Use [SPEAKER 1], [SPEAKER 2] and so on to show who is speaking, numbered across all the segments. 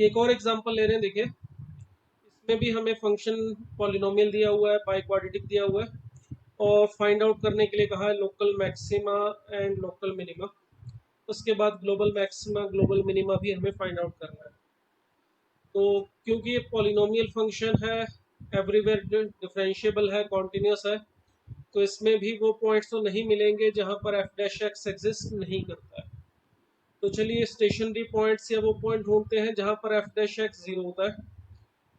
[SPEAKER 1] एक और एग्जांपल ले रहे हैं, देखिए इसमें भी हमें फंक्शन पॉलिनोमियल दिया हुआ है, पाई क्वाड्रेटिक दिया हुआ है और फाइंड आउट करने के लिए कहा है local maxima and local minima. उसके बाद ग्लोबल मैक्सिमा ग्लोबल मिनिमा भी हमें फाइंड आउट करना है। तो क्योंकि ये पॉलिनोमियल फंक्शन है, एवरीवेयर डिफरेंशिएबल है, कॉन्टिन्यूस है, तो इसमें भी वो पॉइंट्स तो नहीं मिलेंगे जहां पर एफ डैश एक्स एग्जिस्ट नहीं करता है। तो चलिए स्टेशनरी पॉइंट्स या वो पॉइंट ढूंढते हैं जहां पर एफ डैश एक्स जीरो होता है।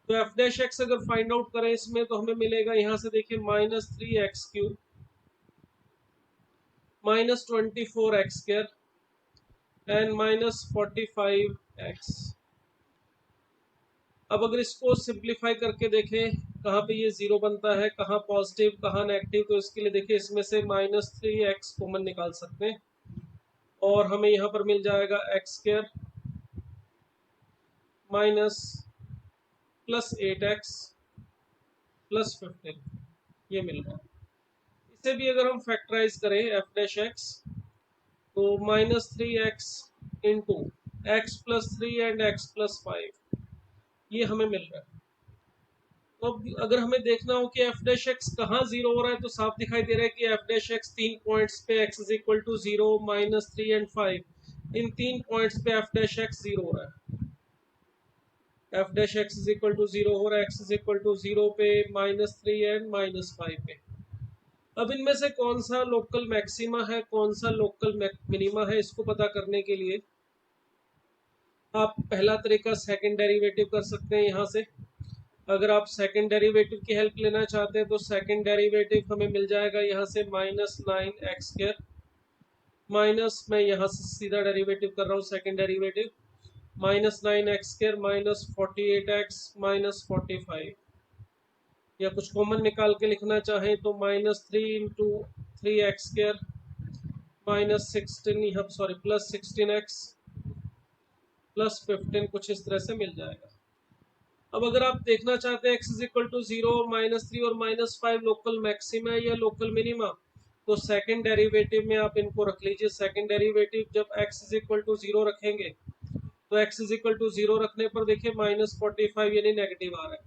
[SPEAKER 1] तो एफ डैश एक्स अगर फाइंड आउट करें इसमें तो हमें मिलेगा यहाँ से, देखिए -3x³ -24x² एंड -45x। अब अगर इसको सिंप्लीफाई करके देखें कहाँ पे ये जीरो बनता है, कहाँ पॉजिटिव कहाँ नेगेटिव, तो इसके लिए देखिए इसमें से -3x कॉमन निकाल सकते हैं और हमें यहाँ पर मिल जाएगा x² माइनस +8x +15, ये मिल रहा है। इसे भी अगर हम फैक्टराइज करें एफ डैश एक्स, तो -3x into x+3 and x+5, ये हमें मिल रहा है। तो अब अगर हमें देखना हो कि एफ डैश एक्स कहाँ जीरो हो रहा है, तो साफ दिखाई दे रहा है कि एफ डैश एक्स 3 पॉइंट्स पे x=0, -3 एंड 5, इन 3 पॉइंट्स पे एफ डैश एक्स जीरो हो रहा है। एफ डैश x=0 हो रहा है, x=0 पे, -3 एंड -5 पे। अब इनमें से कौन सा लोकल मैक्सिमा है, कौन सा लोकल मिनिमा है, इसको पता करने के लिए आप पहला तरीका सेकंड डेरिवेटिव कर सकते हैं। यहाँ से अगर आप सेकंड डेरिवेटिव की हेल्प लेना चाहते हैं तो सेकंड डेरिवेटिव हमें मिल जाएगा यहाँ से -9x², माइनस मैं यहाँ से सीधा डेरिवेटिव कर रहा हूँ सेकंड डेरिवेटिव, -9x² -48x -45, या कुछ कॉमन निकाल के लिखना चाहें तो -3 इंटू 3x² -16, यहाँ सॉरी +16x +15, कुछ इस तरह से मिल जाएगा। अब अगर आप देखना चाहते हैं x=0, -3 और -5 लोकल मैक्सिमा या लोकल मिनिमा, तो सेकंड डेरिवेटिव में आप इनको रख लीजिए। सेकंड डेरिवेटिव जब x=0 रखेंगे तो x=0 रखने पर देखिए -45 यानी नेगेटिव आ रहा है।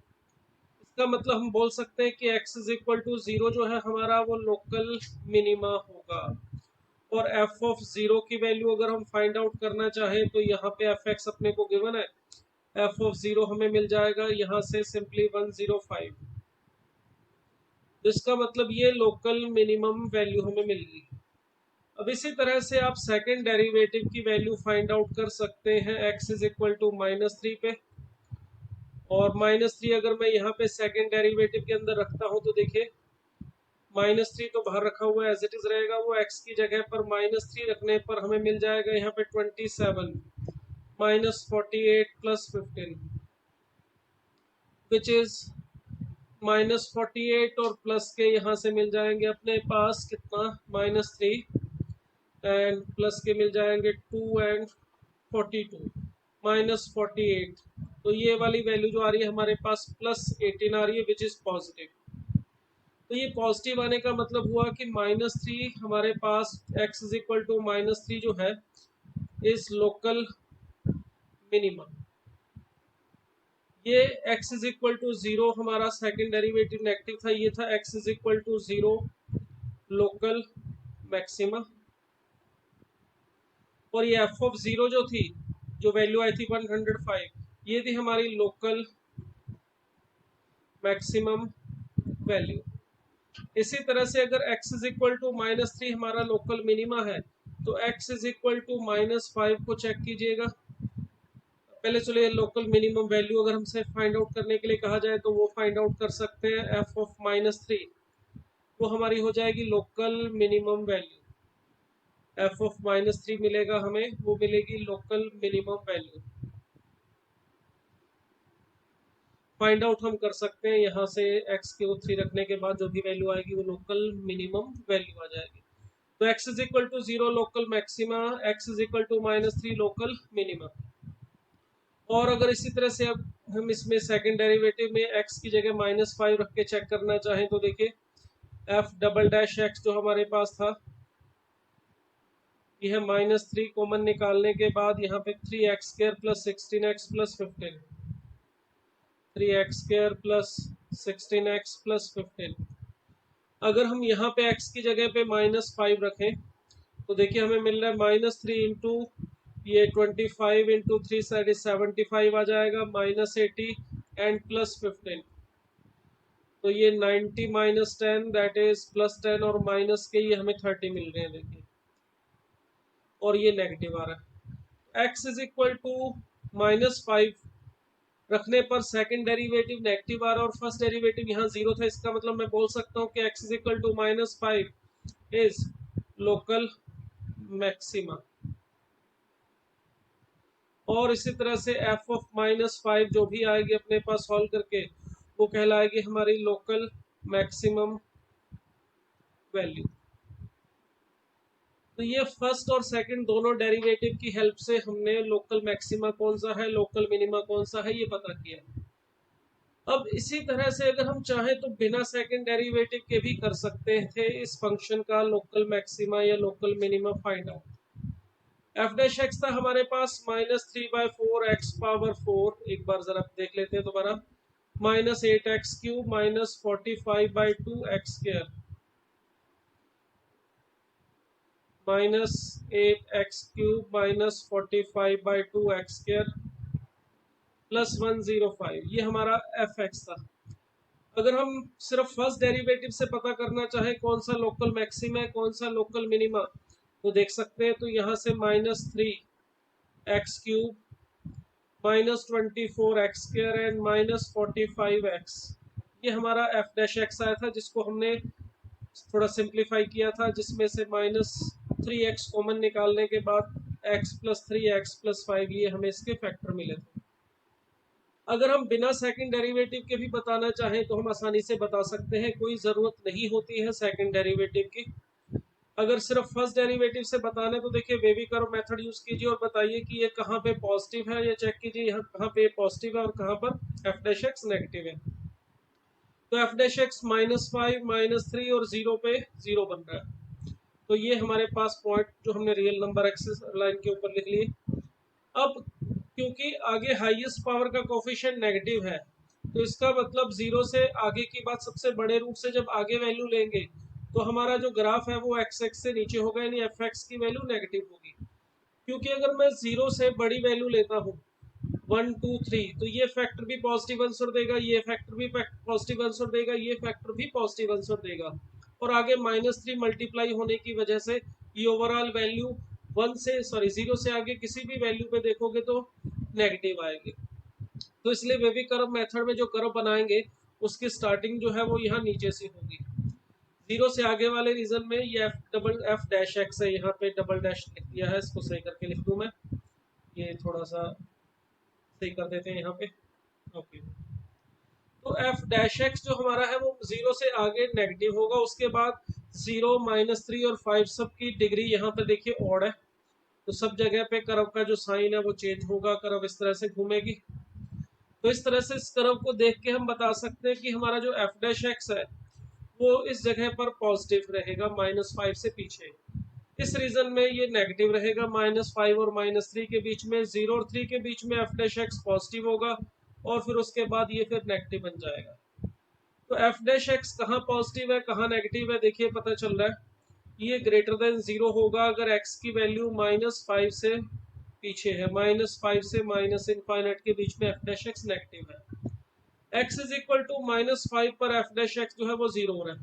[SPEAKER 1] इसका मतलब हम बोल सकते हैं कि x=0 जो है हमारा वो लोकल मिनिमा होगा। और एफ ऑफ जीरो की वैल्यू अगर हम फाइंड आउट करना चाहें तो यहाँ पे एफ एक्स अपने को गिवन है, एफ ऑफ जीरो हमें मिल जाएगा यहाँ से सिंपली 105। इसका मतलब ये लोकल मिनिमम वैल्यू हमें मिल गई। अब इसी तरह से आप सेकंड डेरिवेटिव की वैल्यू फाइंड आउट कर सकते हैं x=-3 पे, और -3 अगर मैं यहाँ पे सेकंड डेरिवेटिव के अंदर रखता हूँ तो देखिए -3 तो बाहर रखा हुआ है एज इट इज रहेगा, वो x की जगह पर -3 रखने पर हमें मिल जाएगा यहाँ पे 27 -48 +15 विच इज -48, और प्लस के यहाँ से मिल जाएंगे अपने पास कितना -3 एंड प्लस के मिल जाएंगे 2 एंड 42 -48। तो ये वाली वैल्यू जो आ रही है हमारे पास +18 आ रही है विच इज पॉजिटिव। तो ये पॉजिटिव आने का मतलब हुआ कि -3 हमारे पास x=-3 जो है इस लोकल मिनिमम। ये x=0 हमारा सेकंड डेरिवेटिव नेगेटिव था, ये था x=0 लोकल मैक्सिमा, और ये एफ ऑफ जीरो जो थी, जो वैल्यू आई थी 105, ये थी हमारी लोकल मैक्सिमम वैल्यू। इसी तरह से अगर x=-3 हमारा लोकल मिनिमा है तो x=-5 को चेक कीजिएगा। पहले चलिए लोकल मिनिमम वैल्यू अगर हमसे फाइंड आउट करने के लिए कहा जाए तो वो फाइंड आउट कर सकते हैं एफ ऑफ -3, वो हमारी हो जाएगी local minimum value. F of -3 मिलेगा हमें, वो मिलेगी local minimum value. Find out हम कर सकते हैं यहाँ से x³ रखने के बाद जो भी वैल्यू आएगी वो लोकल मिनिमम वैल्यू आ जाएगी। तो x=0 local maxima, x=-3 local minima. और अगर इसी तरह से अब हम इसमें सेकंड डेरिवेटिव में x की जगह -5 रख के चेक करना चाहें तो देखिए f डबल डैश एक्स जो हमारे पास था यह -3 कॉमन निकालने के बाद यहाँ पे 3x² plus 16x plus 15, 3x² plus 16x plus 15। अगर हम यहाँ पे x की जगह पे -5 रखें तो देखिए हमें मिल रहा है -3 इंटू ये 25 इंटू 3 75 आ जाएगा, -80 एंड प्लस 15, तो ये 90 माइनस 10 दैट इज प्लस 10 और माइनस के ये हमें 30 मिल रहे हैं देखिए, और ये नेगेटिव आ रहा है। x इज इक्वल टू -5 रखने पर सेकंड डेरिवेटिव नेगेटिव आ रहा है और फर्स्ट डेरिवेटिव यहाँ 0 था, इसका मतलब मैं बोल सकता हूँ कि x is equal to -5 is local maxima. और इसी तरह से f ऑफ -5 जो भी आएगी अपने पास सॉल्व करके वो कहलाएगी हमारी लोकल मैक्सिमम वैल्यू। तो ये फर्स्ट और सेकंड दोनों डेरिवेटिव की हेल्प से हमने लोकल मैक्सिमा कौन सा है, लोकल मिनिमा कौन सा है, ये पता किया। अब इसी तरह से अगर हम चाहें तो बिना सेकंड डेरिवेटिव के भी कर सकते थे इस फंक्शन का लोकल मैक्सिमा या local minima find out. F dash x था हमारे पास -3/4 x पावर 4, एक बार जरा देख लेते हैं दोबारा, -8x³ -45/2 x square -8x³ -45/2 x square plus 105, ये हमारा एफ एक्स था। अगर हम सिर्फ फर्स्ट डेरिवेटिव से पता करना चाहे कौन सा लोकल मैक्सिमा है कौन सा लोकल मिनिमा, तो देख सकते हैं, तो यहाँ से -3x³ -24x² एंड -45x, ये हमारा एफ डैश एक्स आया था, जिसको हमने थोड़ा सिंप्लीफाई किया था, जिसमें से -3x कॉमन निकालने के बाद x प्लस 3x प्लस 5 ये हमें इसके फैक्टर मिले थे। अगर हम बिना सेकंड डेरिवेटिव के भी बताना चाहें तो हम आसानी से बता सकते हैं, कोई ज़रूरत नहीं होती है सेकंड डेरिवेटिव की। अगर सिर्फ फर्स्ट डेरिवेटिव से बताना है तो देखिए वेवी कर्व मेथड यूज कीजिए और बताइए कि ये कहाँ पे पॉजिटिव है, ये चेक कीजिए यहाँ कहाँ पे पॉजिटिव है और कहाँ पर एफ डैश एक्स नेगेटिव है। तो एफ डैश एक्स -5 -3 और 0 पे 0 बन रहा है, तो ये हमारे पास पॉइंट जो हमने रियल नंबर एक्सिस लाइन के ऊपर लिख लिए। अब क्योंकि आगे हाईएस्ट पावर का कोफिशिएंट नेगेटिव है, तो इसका मतलब 0 से आगे की बात, सबसे बड़े रूट से जब आगे वैल्यू लेंगे तो हमारा जो ग्राफ है वो एक्स एक्स से नीचे होगा, यानी एफ एक्स की वैल्यू नेगेटिव होगी। क्योंकि अगर मैं 0 से बड़ी वैल्यू लेता हूँ 1 2 3, तो ये फैक्टर भी पॉजिटिव आंसर देगा, ये फैक्टर भी पॉजिटिव आंसर देगा, ये फैक्टर भी पॉजिटिव आंसर देगा, और आगे -3 मल्टीप्लाई होने की वजह से ये ओवरऑल वैल्यू 0 से आगे किसी भी वैल्यू पे देखोगे तो नेगेटिव आएगी। तो इसलिए वेवी कर्व मेथड में जो कर्व बनाएंगे उसकी स्टार्टिंग जो है वो यहाँ नीचे से होगी। 0 से आगे वाले रीजन में ये एफ डैश एक्स है, यहाँ पे डबल डैश लिख दिया है, इसको सही करके लिख दूं मैं, ये थोड़ा सा सही कर देते हैं यहाँ पे। ओके, तो एफ डैश एक्स जो हमारा है वो 0 से आगे नेगेटिव होगा, उसके बाद 0 -3 और 5 सब की डिग्री यहाँ पे देखिए ऑड है, तो सब जगह पे कर्व का जो साइन है वो चेंज होगा, कर्व इस तरह से घूमेगी। तो इस तरह से इस कर्व को देख के हम बता सकते हैं कि हमारा जो एफ डैश एक्स है वो इस जगह पर पॉजिटिव रहेगा, -5 से पीछे। इस रीजन में ये नेगेटिव रहेगा, -5 और -3 के बीच में, 0 और 3 के बीच में एफ डैश एक्स पॉजिटिव होगा, और फिर उसके बाद ये फिर नेगेटिव बन जाएगा। तो एफ डैश एक्स कहाँ पॉजिटिव है कहाँ नेगेटिव है देखिए पता चल रहा है, ये ग्रेटर देन 0 होगा अगर x की वैल्यू -5 से पीछे है, -5 से -∞ के बीच में एफ डैश एक्स नेगेटिव है। x इज इक्वल टू -5 पर एफ डैश एक्स जो है वो 0 हो रहा है,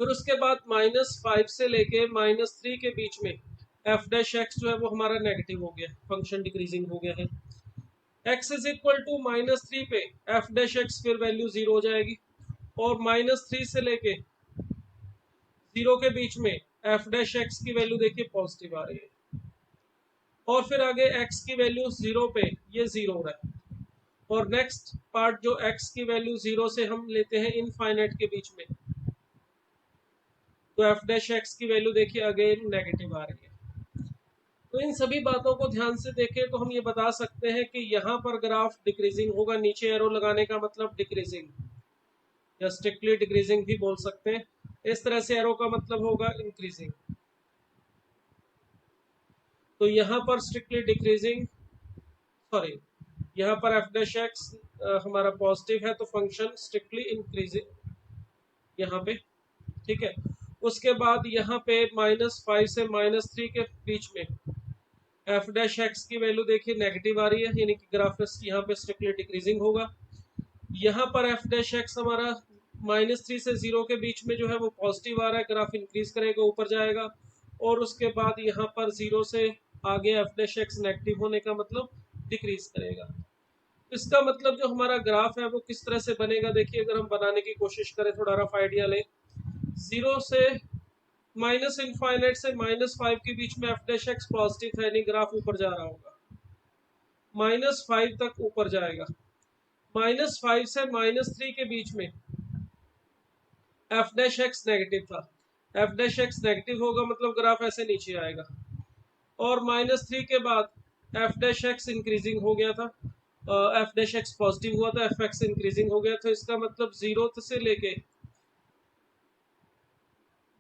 [SPEAKER 1] फिर उसके बाद -5 से लेके -3 के बीच में एफ डैश एक्स जो है वो हमारा नेगेटिव हो गया, फंक्शन डिक्रीजिंग हो गया है। x इज इक्वल टू -3 पे एफ डैश एक्स फिर वैल्यू 0 हो जाएगी, और -3 से लेके 0 के बीच में एफ डैश एक्स की वैल्यू देखिए पॉजिटिव आ रही है, और फिर आगे x की वैल्यू 0 पे ये 0 हो रहा है, और नेक्स्ट पार्ट जो x की वैल्यू 0 से हम लेते हैं इनफाइनाइट के बीच में, तो एफ डैश एक्स की वैल्यू देखिए अगेन नेगेटिव आ रही है। तो इन सभी बातों को ध्यान से देखें तो हम ये बता सकते हैं कि यहाँ पर ग्राफ डिक्रीजिंग होगा, नीचे एरो लगाने का मतलब डिक्रीजिंग या स्ट्रिक्टली डिक्रीजिंग भी बोल सकते हैं, इस तरह से एरो का मतलब होगा इंक्रीजिंग। तो यहाँ पर स्ट्रिक्टली डिक्रीजिंग, सॉरी यहाँ पर एफ डैश एक्स हमारा पॉजिटिव है तो फंक्शन स्ट्रिक्टली इंक्रीजिंग यहाँ पे, ठीक है। उसके बाद यहाँ पे -5 से -3 के बीच में एफ डैश एक्स की वैल्यू देखिए नेगेटिव आ रही है, यानी कि ग्राफ यहाँ पे स्ट्रिक्टली डिक्रीजिंग होगा। यहाँ पर एफ डैश एक्स हमारा -3 से 0 के बीच में जो है वो पॉजिटिव आ रहा है, ग्राफ इंक्रीज करेगा, ऊपर जाएगा। और उसके बाद यहाँ पर 0 से आगे एफ डैश एक्स नेगेटिव होने का मतलब डिक्रीज करेगा। इसका मतलब जो हमारा ग्राफ है वो किस तरह से बनेगा, देखिए अगर हम बनाने की कोशिश करें, थोड़ा रफ आइडिया लें। 0 से -∞ से -5 के बीच में एफ डैश एक्स पॉजिटिव है, यानी ग्राफ ऊपर जा रहा होगा, -5 तक ऊपर जाएगा। -5 से -3 के बीच में एफ डैश एक्स नेगेटिव था, एफ डैश एक्स नेगेटिव होगा मतलब ग्राफ ऐसे नीचे आएगा। और -3 के बाद एफ डैश एक्स इंक्रीजिंग हो गया था, एफ डैश एक्स पॉजिटिव हुआ था, एफ एक्स इंक्रीजिंग हो गया था। इसका मतलब 0 से लेके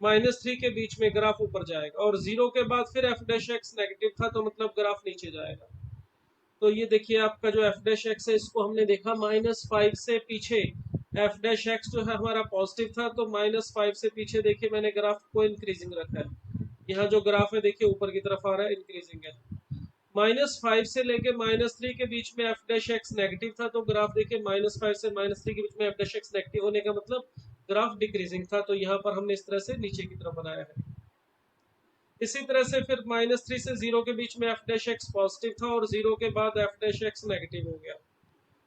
[SPEAKER 1] -3 के बीच में ग्राफ ऊपर जाएगा, और 0 के बाद फिर एफ डैश एक्स नेगेटिव था तो मतलब ग्राफ नीचे जाएगा। तो ये देखिए आपका जो एफ डैश एक्स है, इसको हमने देखा -5 से पीछे एफ डैश एक्स जो है हमारा पॉजिटिव था, तो -5 से पीछे देखिए मैंने ग्राफ को इंक्रीजिंग रखा है। यहाँ जो ग्राफ है देखिए ऊपर की तरफ आ रहा है, इंक्रीजिंग है। -5 से लेके -3 के बीच में एफ डैश एक्स नेगेटिव था, तो ग्राफ देखिए -5 से -3 के बीच में एफ डैश एक्स नेगेटिव होने का मतलब ग्राफ डिक्रीजिंग था, तो यहाँ पर हमने इस तरह से नीचे की तरफ बनाया है। इसी तरह से फिर -3 से 0 के बीच में एफ डैश एक्स पॉजिटिव था, और 0 के बाद एफ डैश एक्स नेगेटिव हो गया,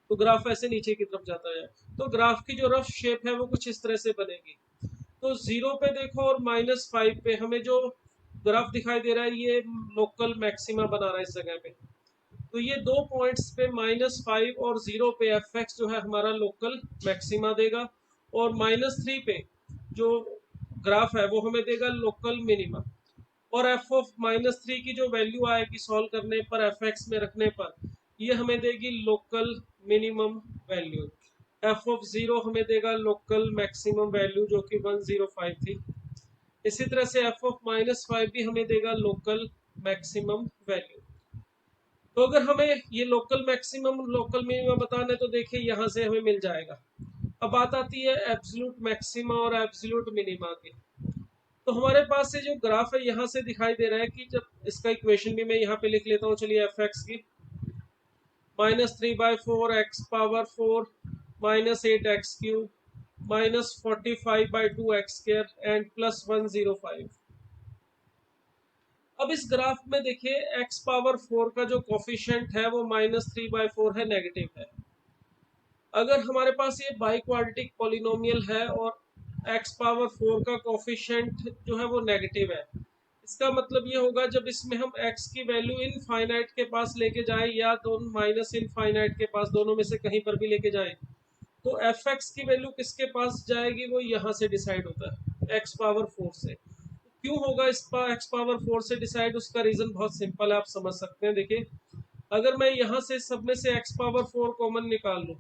[SPEAKER 1] तो ग्राफ ऐसे नीचे की तरफ जाता है। तो ग्राफ की जो रफ शेप है वो कुछ इस तरह से बनेगी। तो 0 पे देखो और -5 पे हमें जो ग्राफ दिखाई दे रहा है, ये लोकल मैक्सिमा बना रहा है इस जगह पे। तो ये दो पॉइंट्स पे -5 और 0 पे एफ एक्स जो है हमारा लोकल मैक्सिमा देगा, और -3 पे जो ग्राफ है वो हमें देगा लोकल मिनिमा। और एफ ऑफ -3 की जो वैल्यू आएगी सॉल्व करने पर एफ एक्स में रखने पर, ये हमें देगी local minimum value. F of 0 हमें देगा लोकल मैक्सिमम वैल्यू जो कि 105 थी। इसी तरह से एफ ऑफ -5 भी हमें देगा लोकल मैक्सिमम वैल्यू। तो अगर हमें ये लोकल मैक्सिमम लोकल मिनिमम बताना है तो देखिए यहाँ से हमें मिल जाएगा। अब बात आती है एब्सोल्यूट मैक्सिमा और एब्सोल्यूट मिनिमा की। तो हमारे पास से जो ग्राफ है यहाँ से दिखाई दे रहा है कि जब इसका इक्वेशन भी मैं यहाँ पे लिख लेता हूँ, चलिए एफ एक्स की -3/4 x power 4 -8 x cube -45/2 x square and +105। अब इस ग्राफ में देखिए x पावर 4 का जो कोफिशिएंट है वो -3/4 है, नेगेटिव है। अगर हमारे पास ये बाई क्वाड्रेटिक पॉलिनोमियल है और x पावर 4 का कोफिशिएंट जो है वो नेगेटिव है, इसका मतलब ये होगा जब इसमें हम x की वैल्यू इनफाइनाइट के पास लेके जाएं या दोनों माइनस इनफाइनाइट के पास, दोनों में से कहीं पर भी लेके जाएं, तो एफ एक्स की वैल्यू किसके पास जाएगी, वो यहाँ से डिसाइड होता है x पावर 4 से। क्यों होगा इस पर x पावर 4 से डिसाइड, उसका रीजन बहुत सिंपल है, आप समझ सकते हैं। देखिए अगर मैं यहाँ से सब में से x पावर 4 कॉमन निकाल लूँ,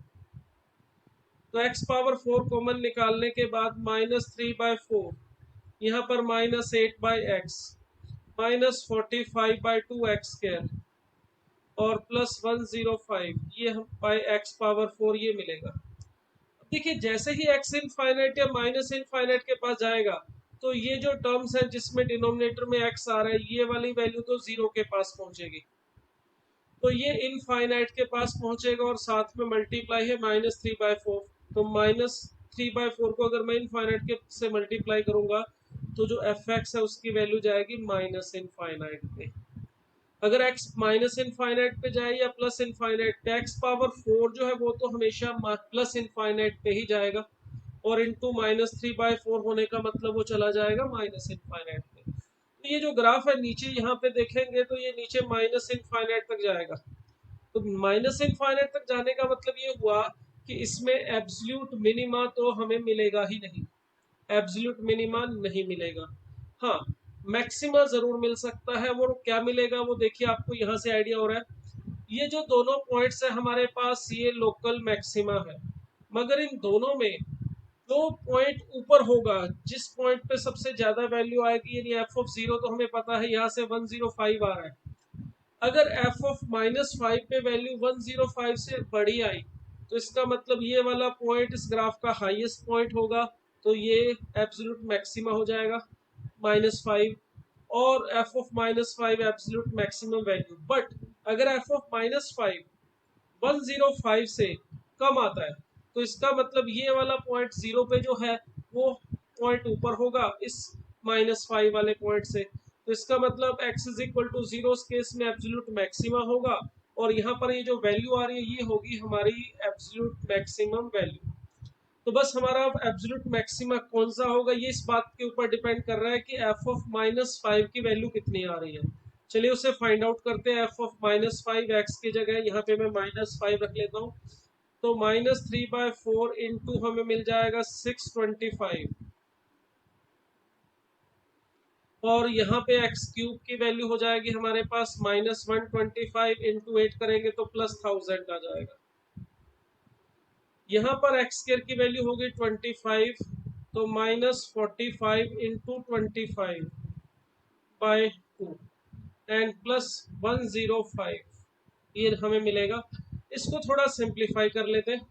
[SPEAKER 1] तो x पावर 4 कॉमन निकालने के बाद -3/4, यहाँ पर -8/x -45/2 x स्क्वायर और +105, ये हम बाई x पावर 4 ये मिलेगा। देखिए जैसे ही x इनफाइनाइट या माइनस इनफाइनाइट के पास जाएगा, तो ये जो टर्म्स है जिसमें डिनोमिनेटर में x आ रहा है, ये वाली वैल्यू तो 0 के पास पहुंचेगी, तो ये इनफाइनाइट के पास पहुंचेगा, और साथ में मल्टीप्लाई है -3/4, तो -3/4 को अगर मैं इनफाइनाइट के से मल्टीप्लाई करूंगा तो जो एफ एक्स है उसकी वैल्यू जाएगी माइनस इनफाइनाइट पे। अगर x माइनस इनफाइनाइट पे जाए या प्लस इनफाइनाइट पे, x पावर 4 जो है वो तो हमेशा प्लस इनफाइनाइट पे ही जाएगा, और इनटू -3/4 होने का मतलब वो चला जाएगा माइनस इनफाइनाइट पे। तो ये जो ग्राफ है नीचे यहाँ पे देखेंगे तो ये नीचे माइनस इनफाइनाइट तक जाएगा। तो माइनस इनफाइनाइट तक जाने का मतलब ये हुआ कि इसमें एब्सोल्यूट मिनिमा तो हमें मिलेगा ही नहीं, एब्सोल्यूट मिनिमा नहीं मिलेगा। हाँ, मैक्सिमा जरूर मिल सकता है। वो क्या मिलेगा वो देखिए, आपको यहाँ से आइडिया हो रहा है। ये जो दोनों पॉइंट्स है हमारे पास, ये लोकल मैक्सिमा है, मगर इन दोनों में जो पॉइंट ऊपर होगा, जिस पॉइंट पे सबसे ज्यादा वैल्यू आएगी, यानी एफ ऑफ 0, तो हमें पता है यहाँ से 105 आ रहा है, अगर f ऑफ -5 पे वैल्यू 105 से बड़ी आई तो इसका मतलब ये वाला पॉइंट इस ग्राफ का हाईएस्ट पॉइंट होगा, तो ये एब्सोल्यूट मैक्सिमा हो जाएगा -5, और f of -5 absolute maximum value. But अगर f ऑफ -5 105 से कम आता है तो इसका मतलब ये वाला पॉइंट 0 पे जो है वो पॉइंट ऊपर होगा इस -5 वाले पॉइंट से, तो इसका मतलब x is equal to 0 case में एब्सोल्यूट मैक्सिमा होगा, और यहाँ पर ये जो वैल्यू आ रही है ये होगी हमारी एब्सोल्यूट मैक्सिमम वैल्यू। तो बस हमारा एब्सोल्यूट मैक्सिमा कौन सा होगा ये इस बात के ऊपर डिपेंड कर रहा है कि f ऑफ -5 की वैल्यू कितनी आ रही है। चलिए उसे फाइंड आउट करते हैं। f ऑफ -5 x की जगह यहाँ पे मैं -5 रख लेता हूँ, तो -3/4 इंटू हमें मिल जाएगा 625, और यहाँ पे x क्यूब की वैल्यू हो जाएगी हमारे पास -125 इंटू 8 करेंगे तो +1000 आ जाएगा। यहाँ पर x स्क्वायर की वैल्यू होगी 25, तो -45 इंटू 25/2 एंड +105 ये हमें मिलेगा। इसको थोड़ा सिंप्लीफाई कर लेते हैं।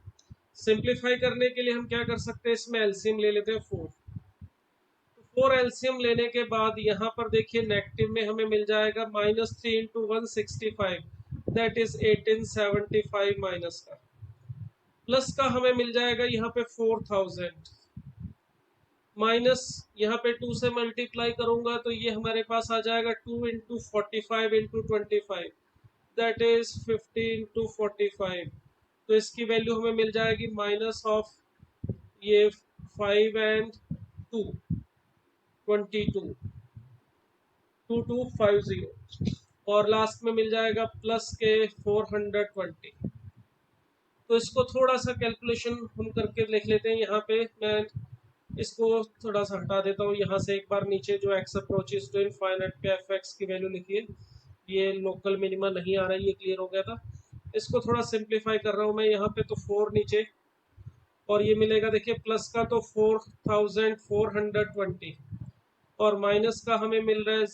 [SPEAKER 1] सिंप्लीफाई करने के लिए हम क्या कर सकते हैं, इसमें एलसीएम ले लेते हैं 4। तो 4 एलसीएम लेने के बाद यहाँ पर देखिए नेगेटिव में हमें मिल जाएगा -3 इंटू 165 दैट इज 1875 माइनस का, प्लस का हमें मिल जाएगा यहाँ पे 4000, माइनस यहाँ पे 2 से मल्टीप्लाई करूंगा तो ये हमारे पास आ जाएगा 2 into 45 into 25 that is 50 into 45, तो इसकी वैल्यू हमें मिल जाएगी माइनस ऑफ ये 5 एंड 2 22 2250, और लास्ट में मिल जाएगा प्लस के 420। तो इसको थोड़ा सा कैलकुलेशन हम करके लिख लेते हैं। यहाँ पे मैं इसको थोड़ा सा हटा देता हूँ, यहाँ से एक बार नीचे जो x अप्रोचेस टू इनफाइनाइट पे fx की वैल्यू लिखिए, ये लोकल मिनिमा नहीं आ रहा है, ये क्लियर हो गया था। इसको थोड़ा सिंप्लीफाई कर रहा हूँ मैं यहाँ पे, तो 4 नीचे, और ये मिलेगा देखिए प्लस का तो 4420, और माइनस का हमें मिल रहा है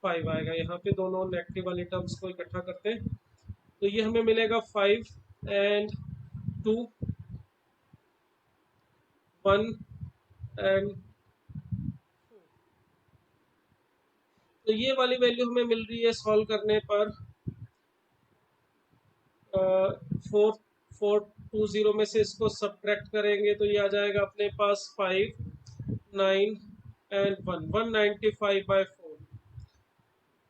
[SPEAKER 1] 5 आएगा यहाँ पे, दोनों नेगेटिव वाली टर्म्स को इकट्ठा करते हैं तो ये हमें मिलेगा 5 एंड 2 1 एंड, तो ये वाली वैल्यू हमें मिल रही है सॉल्व करने पर 4420 में से इसको सब्ट्रैक्ट करेंगे तो ये आ जाएगा अपने पास 5 9 एंड 195/4।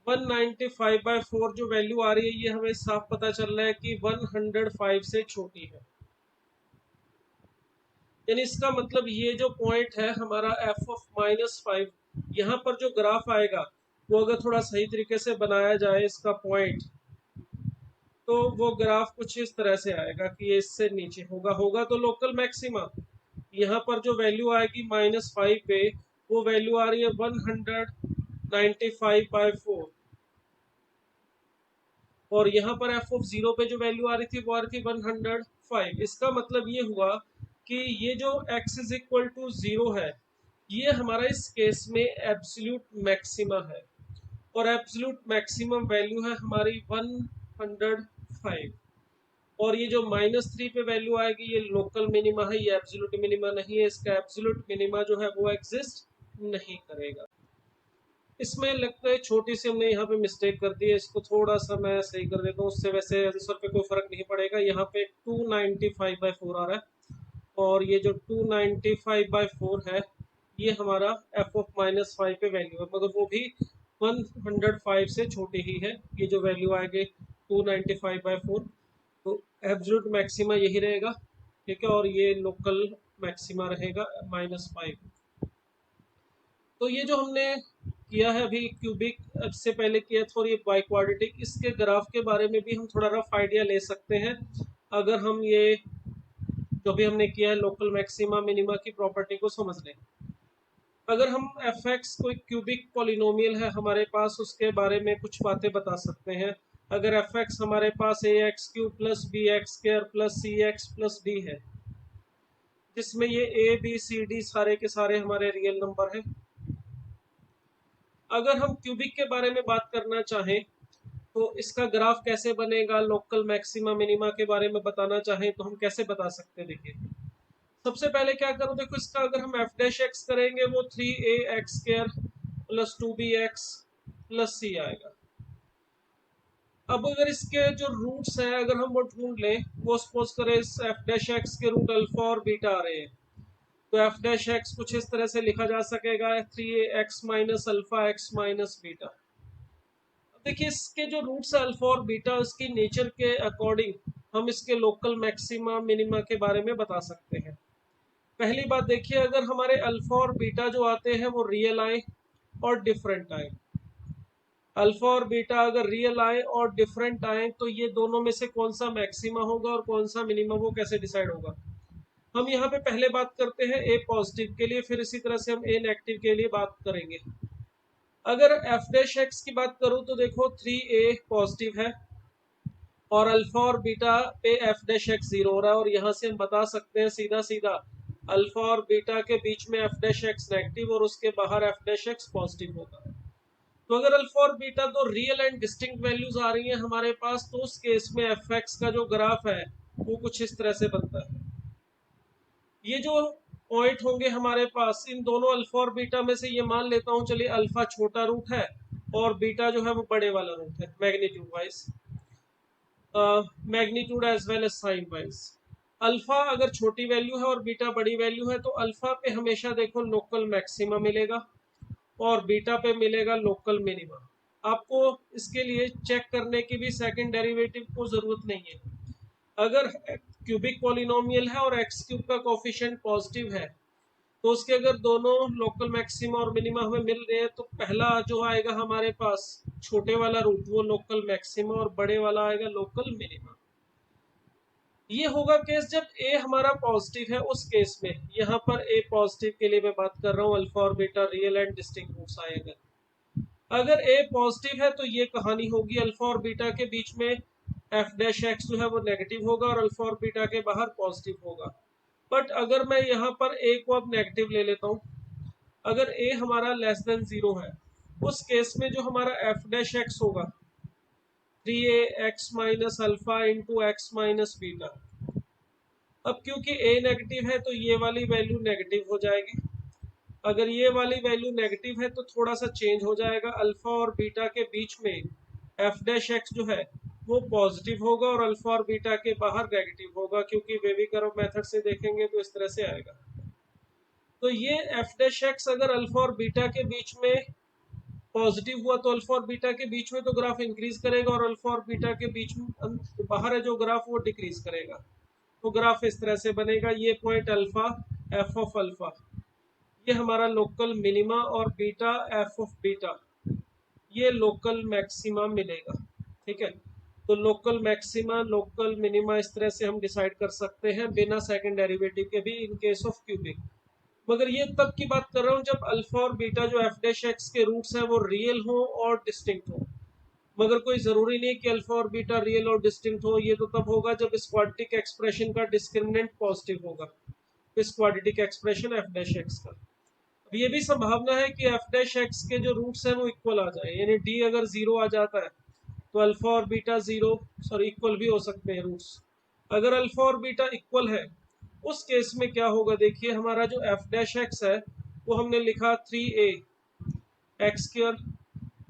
[SPEAKER 1] 195/4 जो वैल्यू आ रही है ये हमें साफ पता चल रहा है कि 105 से छोटी है, यानी इसका मतलब ये जो पॉइंट है हमारा f ऑफ -5, यहाँ पर जो ग्राफ आएगा वो अगर थोड़ा सही तरीके से बनाया जाए इसका पॉइंट, तो वो ग्राफ कुछ इस तरह से आएगा कि ये इससे नीचे होगा तो लोकल मैक्सिमा। यहाँ पर जो वैल्यू आएगी -5 पे वो वैल्यू आ रही है 195/4, और यहाँ पर f ऑफ 0 पे जो वैल्यू आ रही थी वो आ रही थी 105। इसका मतलब ये हुआ कि ये जो x इज इक्वल टू 0 है ये हमारा इस केस में एब्सोल्यूट मैक्सिमा है, और एब्सोल्यूट मैक्सिमम वैल्यू है हमारी 105, और ये जो -3 पे वैल्यू आएगी ये लोकल मिनिमा है, ये एब्सोल्यूट मिनिमा नहीं है, इसका एब्सोल्यूट मिनिमा जो है वो एग्जिस्ट नहीं करेगा। इसमें लगता है छोटी सी हमने यहाँ पे मिस्टेक कर दी है, इसको थोड़ा सा मैं सही कर देता हूँ, उससे वैसे आंसर पे कोई फर्क नहीं पड़ेगा। यहाँ पे 295/4 आ रहा है, और ये जो 295/4 है ये हमारा f ऑफ -5 पे वैल्यू है, मगर वो भी 105 से छोटी ही है। ये जो वैल्यू आएगी 295/4, तो एब्सोल्यूट मैक्सिमा यही रहेगा, ठीक है, और ये लोकल मैक्सिमा रहेगा -5। तो ये जो हमने किया है अभी क्यूबिक से पहले किया था, और ये बाइक्वाड्रेटिक, इसके ग्राफ के बारे में भी हम थोड़ा रफ आइडिया ले सकते हैं अगर हम ये जो भी हमने किया है लोकल मैक्सिमा मिनिमा की प्रॉपर्टी को समझ लें। अगर हम fx कोई क्यूबिक पॉलिनोमियल है हमारे पास, उसके बारे में कुछ बातें बता सकते हैं। अगर fx हमारे पास ax³ plus bx² plus cx plus d है, जिसमें ये a b c d सारे के सारे हमारे रियल नंबर हैं, अगर हम क्यूबिक के बारे में बात करना चाहें तो इसका ग्राफ कैसे बनेगा, लोकल मैक्सिमा मिनिमा के बारे में बताना चाहें तो हम कैसे बता सकते हैं। देखिए सबसे पहले क्या करो, देखो इसका अगर हम एफ डैश एक्स करेंगे वो 3a x² plus 2b(x) plus c आएगा। अब अगर इसके जो रूट्स हैं अगर हम वो ढूंढ लें, वो सपोज करें इस एफ डैश एक्स के रूट अल्फा और बीटा आ रहे हैं, तो एफ डैश एक्स कुछ इस तरह से लिखा जा सकेगा 3a(x minus alpha x minus beta. देखिए इसके जो रूट्स है अल्फा और बीटा, उसकी नेचर के अकॉर्डिंग हम इसके लोकल मैक्सिमा मिनिमा के बारे में बता सकते हैं। पहली बात देखिए, अगर हमारे अल्फा और बीटा जो आते हैं वो रियल आए और डिफरेंट आए, अल्फा और बीटा अगर रियल आए और डिफरेंट आए तो ये दोनों में से कौन सा मैक्सिमा होगा और कौन सा मिनिमा, वो कैसे डिसाइड होगा। हम यहाँ पे पहले बात करते हैं ए पॉजिटिव के लिए, फिर इसी तरह से हम ए नेगेटिव के लिए बात करेंगे। अगर एफ डैश एक्स की बात करूं तो देखो 3a पॉजिटिव है और अल्फा और बीटा पे एफ डैश एक्स 0 हो रहा है, और यहाँ से हम बता सकते हैं सीधा सीधा अल्फा और बीटा के बीच में एफ डैश एक्स नेगेटिव और उसके बाहर एफ डैश एक्स पॉजिटिव होगा। तो अगर अल्फा और बीटा दो रियल एंड डिस्टिंक्ट वैल्यूज आ रही हैं हमारे पास, तो उस केस में एफ एक्स का जो ग्राफ है वो कुछ इस तरह से बनता है। ये जो पॉइंट होंगे हमारे पास इन दोनों अल्फा और बीटा में से, ये मान लेता हूँ चलिए अल्फा छोटा रूट है और बीटा जो है वो बड़े वाला रूट है magnitude wise, magnitude as well as sign wise. Alpha अगर छोटी वैल्यू है और बीटा बड़ी वैल्यू है तो अल्फा पे हमेशा देखो लोकल मैक्सिमा मिलेगा और बीटा पे मिलेगा लोकल मिनिमा। आपको इसके लिए चेक करने की भी सेकंड डेरिवेटिव को जरूरत नहीं है। अगर क्यूबिक पॉलिनोमियल है और एक्स क्यूब का कोफिशिएंट पॉजिटिव है तो उसके अगर दोनों लोकल मैक्सिमा और मिनिमा हमें मिल रहे हैं तो पहला जो आएगा हमारे पास छोटे वाला रूट वो लोकल मैक्सिमा और बड़े वाला आएगा लोकल मिनिमा। ये होगा केस जब ए हमारा पॉजिटिव है, उस केस में यहाँ पर ए पॉजिटिव के लिए मैं बात कर रहा हूँ, अल्फा और beta real and distinct roots आएगा। अगर ए पॉजिटिव है तो ये कहानी होगी अल्फा और बीटा के बीच में एफ डैश एक्स जो है वो नेगेटिव होगा और अल्फा और बीटा के बाहर पॉजिटिव होगा। बट अगर मैं यहाँ पर ए को अब नेगेटिव ले लेता हूँ, अगर ए हमारा लेस देन 0 है, उस केस में जो हमारा एफ डैश एक्स होगा 3a(x minus alpha into x minus beta. अब क्योंकि ए नेगेटिव है तो ये वाली वैल्यू नेगेटिव हो जाएगी, अगर ये वाली वैल्यू नेगेटिव है तो थोड़ा सा चेंज हो जाएगा, अल्फा और बीटा के बीच में एफ डैश एक्स जो है वो पॉजिटिव होगा और अल्फा और बीटा के बाहर नेगेटिव होगा, क्योंकि वेवी कर्व मेथड से देखेंगे तो इस तरह से आएगा। तो ये एफ डैश एक्स अगर अल्फा और बीटा के बीच में पॉजिटिव हुआ तो अल्फा और बीटा के बीच में तो ग्राफ इंक्रीज करेगा और अल्फा और बीटा के बीच में बाहर है जो ग्राफ वो डिक्रीज करेगा। तो ग्राफ इस तरह से बनेगा, ये point alpha F of alpha, ये हमारा लोकल मिनिमा और बीटा एफ ऑफ बीटा, ये लोकल मैक्सिमा मिलेगा। ठीक है, तो लोकल मैक्सिमा लोकल मिनिमा इस तरह से हम डिसाइड कर सकते हैं बिना सेकंड डेरिवेटिव के भी इन केस ऑफ क्यूबिक। मगर ये तब की बात कर रहा हूँ जब अल्फा और बीटा जो एफ डैश एक्स के रूट्स हैं वो रियल हो और डिस्टिंक्ट हो। मगर कोई जरूरी नहीं कि अल्फा और बीटा रियल और डिस्टिंक्ट हो, ये तो तब होगा जब इस क्वाड्रेटिक एक्सप्रेशन का डिस्क्रिमिनेंट पॉजिटिव होगा, इस quadratic expression F dash x का। अब ये भी संभावना है कि एफ डैश एक्स के जो रूट्स हैं वो इक्वल आ जाए, यानी डी अगर 0 आ जाता है तो अल्फा और बीटा इक्वल भी हो सकते हैं रूट्स। अगर अल्फा और बीटा इक्वल है उस केस में क्या होगा, देखिए हमारा जो एफ डैश एक्स है वो हमने लिखा 3a(x²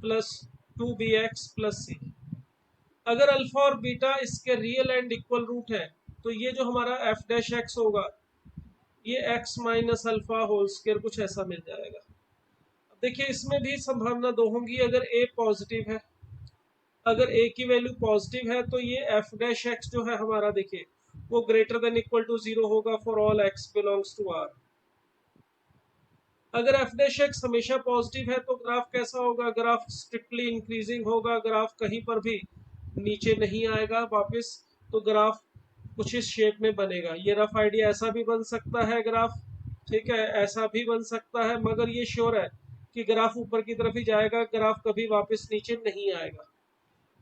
[SPEAKER 1] plus 2b(x plus c। अगर अल्फा और बीटा इसके रियल एंड इक्वल रूट है तो ये जो हमारा एफ डैश एक्स होगा ये x minus alpha whole square कुछ ऐसा मिल जाएगा। अब देखिए इसमें भी संभावना दो होंगी, अगर a पॉजिटिव है, अगर a की वैल्यू पॉजिटिव है तो ये एफ डैश एक्स जो है हमारा देखिए वो ग्रेटर देन इक्वल टू 0 होगा for all x belongs to r। अगर एफ डैश एक्स हमेशा पॉजिटिव है तो ग्राफ कैसा होगा, ग्राफ स्ट्रिक्टली इंक्रीजिंग होगा, ग्राफ कहीं पर भी नीचे नहीं आएगा वापस, तो ग्राफ कुछ इस शेप में बनेगा। ये रफ आइडिया ऐसा भी बन सकता है ग्राफ, ठीक है, ऐसा भी बन सकता है, मगर ये श्योर है कि ग्राफ ऊपर की तरफ ही जाएगा, ग्राफ कभी वापस नीचे नहीं आएगा।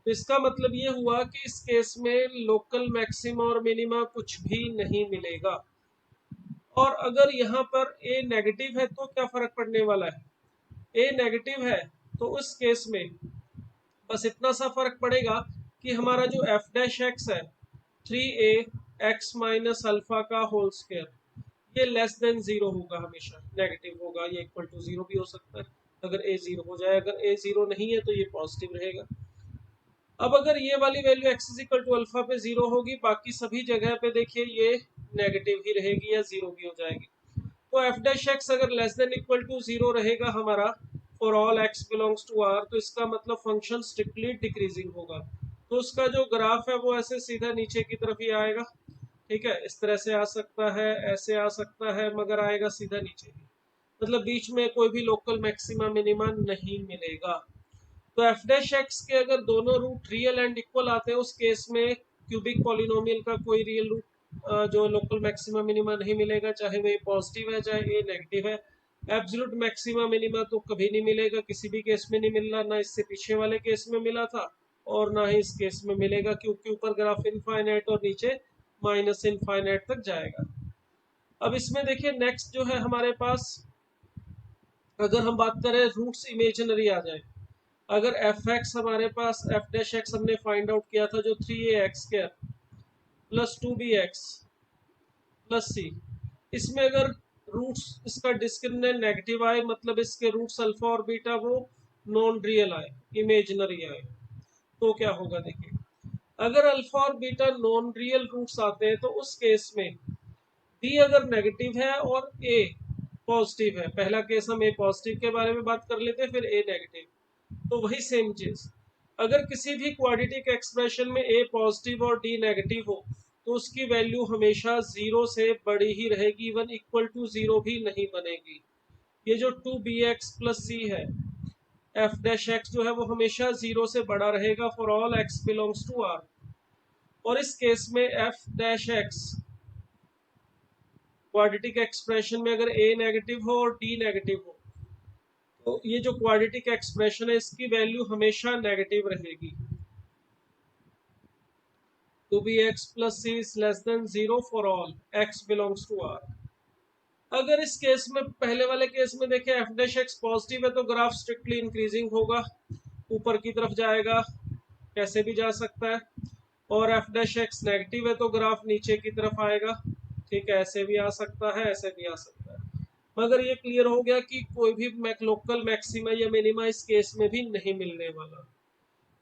[SPEAKER 1] तो इसका मतलब ये हुआ कि इस केस में लोकल मैक्सिमा और मिनिमा कुछ भी नहीं मिलेगा। और अगर यहाँ पर ए नेगेटिव है तो क्या फर्क पड़ने वाला है, ए नेगेटिव है तो उस केस में बस इतना सा फर्क पड़ेगा कि हमारा जो एफ डैश एक्स है 3a एक्स माइनस अल्फा का होल स्क्वायर, ये लेस देन जीरो होगा, हमेशा नेगेटिव होगा। ये इक्वल टू जीरो भी हो सकता है अगर ए जीरो हो जाए, अगर ए जीरो नहीं है तो ये पॉजिटिव रहेगा। अब अगर ये वाली value x is equal to alpha पे जीरो होगी, बाकी सभी जगह पे देखिए ये नेगेटिव ही रहेगी या जीरो भी हो जाएगी। तो एफ डैश एक्स अगर less than equal to zero रहेगा हमारा for all x belongs to r, तो इसका मतलब फंक्शन स्ट्रिक्टली डिक्रीजिंग होगा। तो उसका जो ग्राफ है वो ऐसे सीधा नीचे की तरफ ही आएगा। ठीक है, इस तरह से आ सकता है, ऐसे आ सकता है, मगर आएगा सीधा नीचे ही। मतलब बीच में कोई भी लोकल मैक्सिमा मिनिमा नहीं मिलेगा। तो एफ डैश एक्स के अगर दोनों रूट रियल एंड इक्वल आते हैं, उस केस में क्यूबिक पॉलिनोमियल का कोई रियल रूट जो लोकल मैक्सिमा मिनिमा नहीं मिलेगा, चाहे वो पॉजिटिव है चाहे ए नेगेटिव है। एब्सोल्यूट मैक्सिमा मिनिमा तो कभी नहीं मिलेगा, किसी भी केस में नहीं मिलना, ना इससे पीछे वाले केस में मिला था और ना ही इस केस में मिलेगा, क्योंकि ऊपर ग्राफ इनफाइनाइट और नीचे माइनस इनफाइनाइट तक जाएगा। अब इसमें देखिए नेक्स्ट जो है हमारे पास, अगर हम बात करें रूट्स इमेजिनरी आ जाए, अगर एफ एक्स हमारे पास एफ डैश एक्स हमने फाइंड आउट किया था जो 3a x square plus 2b x plus C, इसमें अगर रूट्स इसका डिस्क्रिमिनेंट नेगेटिव आए, मतलब इसके रूट्स अल्फा और बीटा वो नॉन रियल आए, इमेजिनरी आए, तो क्या होगा देखिए। अगर अल्फा और बीटा नॉन रियल रूट्स आते हैं तो उस केस में डी अगर नेगेटिव है और ए पॉजिटिव है, पहला केस हम ए पॉजिटिव के बारे में बात कर लेते हैं, फिर ए नेगेटिव, तो वही सेम चीज। अगर किसी भी क्वाड्रेटिक एक्सप्रेशन में ए पॉजिटिव और डी नेगेटिव हो तो उसकी वैल्यू हमेशा जीरो से बड़ी ही रहेगी, इवन इक्वल टू जीरो भी नहीं बनेगी। ये जो 2bx प्लस सी है, एफ डैश एक्स जो है वो हमेशा जीरो से बड़ा रहेगा for all x belongs to r. और इस केस में f dash x quadratic expression में अगर ए नेगेटिव हो और डी नेगेटिव हो, तो ये जो क्वाड्रेटिक एक्सप्रेशन है इसकी वैल्यू हमेशा नेगेटिव रहेगी। 2bx plus c is less than 0 for all x belongs to r। अगर इस केस में पहले वाले केस में देखें एफ डैश एक्स पॉजिटिव है तो ग्राफ स्ट्रिक्टली इंक्रीजिंग होगा, ऊपर की तरफ जाएगा, कैसे भी जा सकता है। और एफ डैश एक्स नेगेटिव है तो ग्राफ नीचे की तरफ आएगा। ठीक है, ऐसे भी आ सकता है, ऐसे भी आ सकता है। मगर ये क्लियर हो गया कि कोई भी लोकल मैक्सिमा या मिनिमा इस केस में भी नहीं मिलने वाला।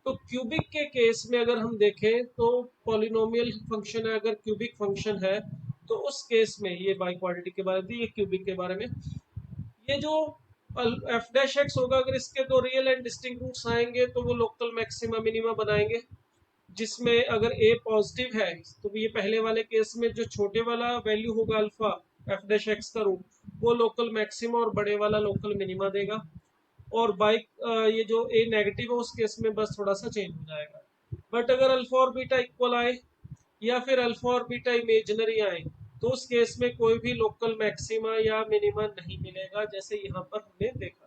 [SPEAKER 1] तो क्यूबिक के केस में अगर हम देखें तो पॉलिनोमियल फंक्शन है, अगर क्यूबिक फंक्शन है तो उस केस में, ये बाई क्वाड्रेटिक के बारे में, ये क्यूबिक के बारे में, ये जो एफ डैश एक्स होगा अगर इसके दो रियल एंड डिस्टिंक्ट रूट्स आएंगे तो वो लोकल मैक्सिमा मिनिमा बनाएंगे, जिसमें अगर ए पॉजिटिव है तो ये पहले वाले केस में जो छोटे वाला वैल्यू होगा अल्फा एफ डैश एक्स का रूट, वो लोकल मैक्सिमा और बड़े वाला लोकल मिनिमा देगा। और बाइक ये जो ए नेगेटिव है उस केस में बस थोड़ा सा चेंज हो जाएगा। बट अगर अल्फा और बीटा इक्वल आए या फिर अल्फा और बीटा इमेजिनरी आए तो उस केस में कोई भी लोकल मैक्सिमा या मिनिमा नहीं मिलेगा, जैसे यहाँ पर हमने देखा।